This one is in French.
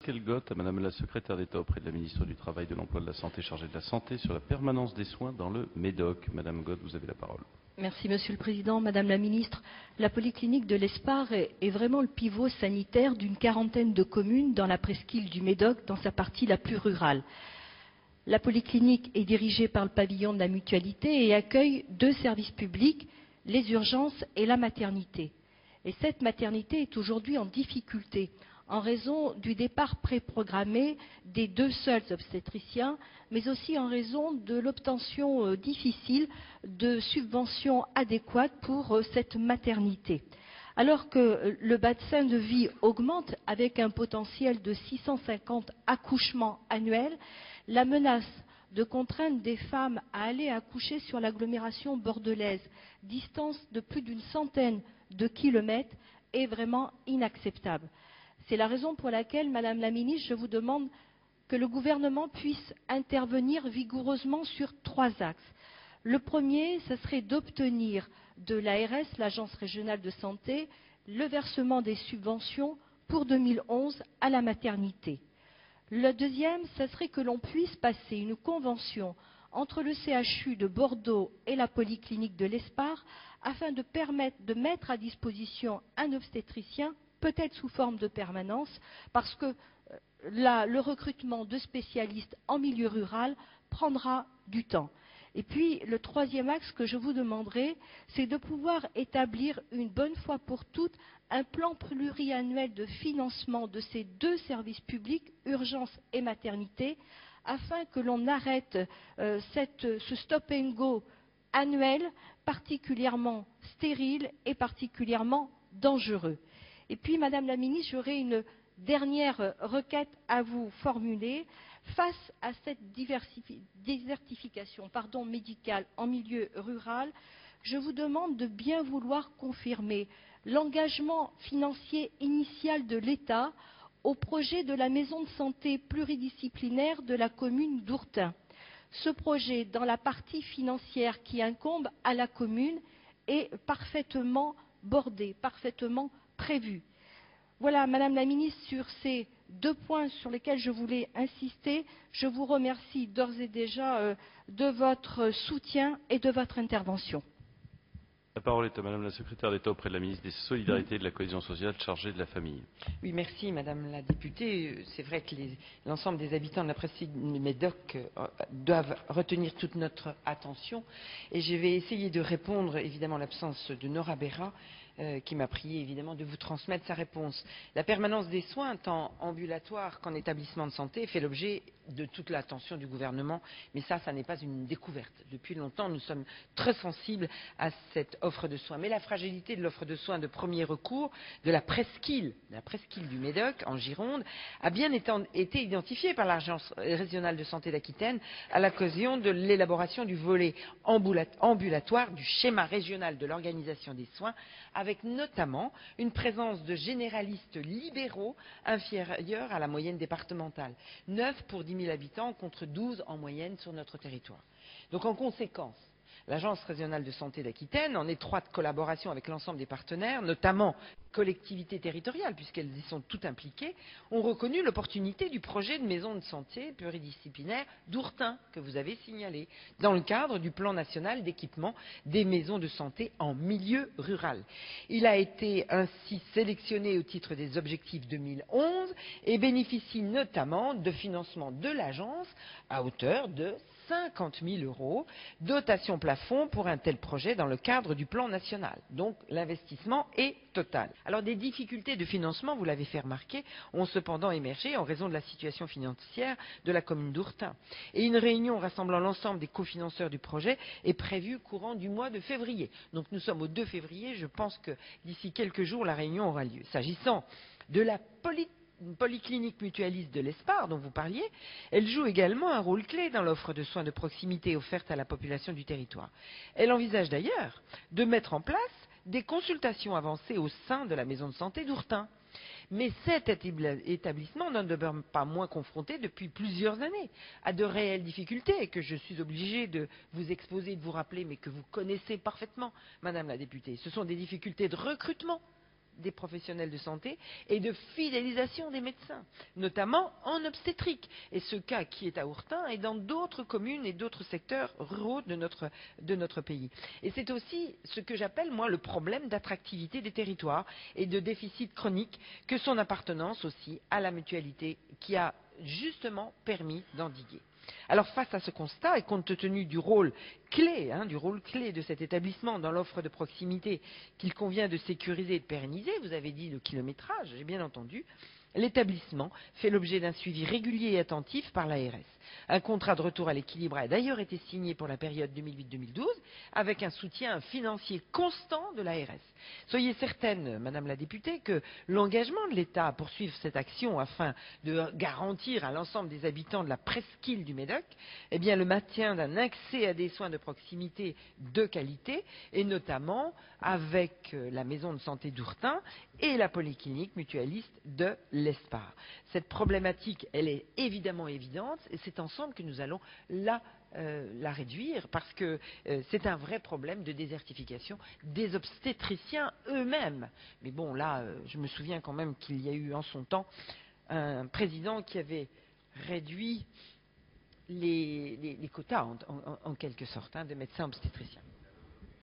Pascal Gott à Madame la Secrétaire d'État auprès de la Ministre du Travail, de l'Emploi et de la Santé chargée de la Santé sur la permanence des soins dans le Médoc. Madame Gott, vous avez la parole. Merci Monsieur le Président, Madame la Ministre. La polyclinique de l'Espar est vraiment le pivot sanitaire d'une quarantaine de communes dans la presqu'île du Médoc, dans sa partie la plus rurale. La polyclinique est dirigée par le pavillon de la mutualité et accueille deux services publics, les urgences et la maternité. Et cette maternité est aujourd'hui en difficulté en raison du départ préprogrammé des deux seuls obstétriciens, mais aussi en raison de l'obtention difficile de subventions adéquates pour cette maternité. Alors que le bassin de vie augmente avec un potentiel de 650 accouchements annuels, la menace de contraindre des femmes à aller accoucher sur l'agglomération bordelaise, distance de plus d'une centaine de kilomètres, est vraiment inacceptable. C'est la raison pour laquelle, Madame la Ministre, je vous demande que le gouvernement puisse intervenir vigoureusement sur trois axes. Le premier, ce serait d'obtenir de l'ARS, l'Agence régionale de santé, le versement des subventions pour 2011 à la maternité. Le deuxième, ce serait que l'on puisse passer une convention entre le CHU de Bordeaux et la polyclinique de l'Espar afin de permettre de mettre à disposition un obstétricien, peut-être sous forme de permanence, parce que le recrutement de spécialistes en milieu rural prendra du temps. Et puis, le troisième axe que je vous demanderai, c'est de pouvoir établir une bonne fois pour toutes un plan pluriannuel de financement de ces deux services publics, urgence et maternité, afin que l'on arrête ce stop and go annuel particulièrement stérile et particulièrement dangereux. Et puis, Madame la Ministre, j'aurais une dernière requête à vous formuler. Face à cette désertification médicale en milieu rural, je vous demande de bien vouloir confirmer l'engagement financier initial de l'État au projet de la maison de santé pluridisciplinaire de la commune d'Ourtin. Ce projet, dans la partie financière qui incombe à la commune, est parfaitement bordé, parfaitement prévu. Voilà, Madame la Ministre, sur ces deux points sur lesquels je voulais insister, je vous remercie d'ores et déjà de votre soutien et de votre intervention. La parole est à Madame la Secrétaire d'État auprès de la Ministre des Solidarités et de la Cohésion sociale chargée de la famille. Oui, merci Madame la députée. C'est vrai que l'ensemble des habitants de la presqu'île du Médoc doivent retenir toute notre attention. Et je vais essayer de répondre, évidemment, à l'absence de Nora Béra, qui m'a prié évidemment de vous transmettre sa réponse. La permanence des soins, tant ambulatoire qu'en établissement de santé, fait l'objet de toute l'attention du gouvernement, mais ça n'est pas une découverte. Depuis longtemps, nous sommes très sensibles à cette offre de soins. Mais la fragilité de l'offre de soins de premier recours de la presqu'île du Médoc, en Gironde, a bien été identifiée par l'Agence régionale de santé d'Aquitaine à l'occasion de l'élaboration du volet ambulatoire du schéma régional de l'organisation des soins, avec notamment une présence de généralistes libéraux inférieure à la moyenne départementale. 9 pour 10 000 habitants contre 12 en moyenne sur notre territoire. Donc en conséquence, l'Agence régionale de santé d'Aquitaine, en étroite collaboration avec l'ensemble des partenaires, notamment collectivités territoriales, puisqu'elles y sont toutes impliquées, ont reconnu l'opportunité du projet de maison de santé pluridisciplinaire d'Ourtin, que vous avez signalé, dans le cadre du plan national d'équipement des maisons de santé en milieu rural. Il a été ainsi sélectionné au titre des objectifs 2011 et bénéficie notamment de financement de l'agence à hauteur de 50 000 €, dotation plafond pour un tel projet dans le cadre du plan national. Donc l'investissement est total. Alors des difficultés de financement, vous l'avez fait remarquer, ont cependant émergé en raison de la situation financière de la commune d'Ourtin. Et une réunion rassemblant l'ensemble des cofinanceurs du projet est prévue courant du mois de février. Donc nous sommes au 2 février, je pense que d'ici quelques jours la réunion aura lieu. S'agissant de la polyclinique mutualiste de l'Espar dont vous parliez, elle joue également un rôle clé dans l'offre de soins de proximité offerte à la population du territoire. Elle envisage d'ailleurs de mettre en place des consultations avancées au sein de la maison de santé d'Ourtin. Mais cet établissement n'en demeure pas moins confronté depuis plusieurs années à de réelles difficultés que je suis obligée de vous exposer et de vous rappeler, mais que vous connaissez parfaitement, Madame la députée. Ce sont des difficultés de recrutement des professionnels de santé et de fidélisation des médecins, notamment en obstétrique. Et ce cas qui est à Hourtin et dans d'autres communes et d'autres secteurs ruraux de notre pays. Et c'est aussi ce que j'appelle, moi, le problème d'attractivité des territoires et de déficit chronique que son appartenance aussi à la mutualité qui a justement permis d'endiguer. Alors face à ce constat et compte tenu du rôle clé de cet établissement dans l'offre de proximité qu'il convient de sécuriser et de pérenniser, vous avez dit le kilométrage, j'ai bien entendu, l'établissement fait l'objet d'un suivi régulier et attentif par l'ARS. Un contrat de retour à l'équilibre a d'ailleurs été signé pour la période 2008-2012 avec un soutien financier constant de l'ARS. Soyez certaine, Madame la députée, que l'engagement de l'État à poursuivre cette action afin de garantir à l'ensemble des habitants de la presqu'île du Médoc le maintien d'un accès à des soins de proximité de qualité et notamment avec la maison de santé d'Hourtin et la polyclinique mutualiste de l'Espar. Cette problématique, elle est évidemment évidente et c'est ensemble que nous allons la réduire parce que c'est un vrai problème de désertification des obstétriciens eux-mêmes. Mais bon, là, je me souviens quand même qu'il y a eu en son temps un président qui avait réduit les quotas en quelque sorte de médecins obstétriciens.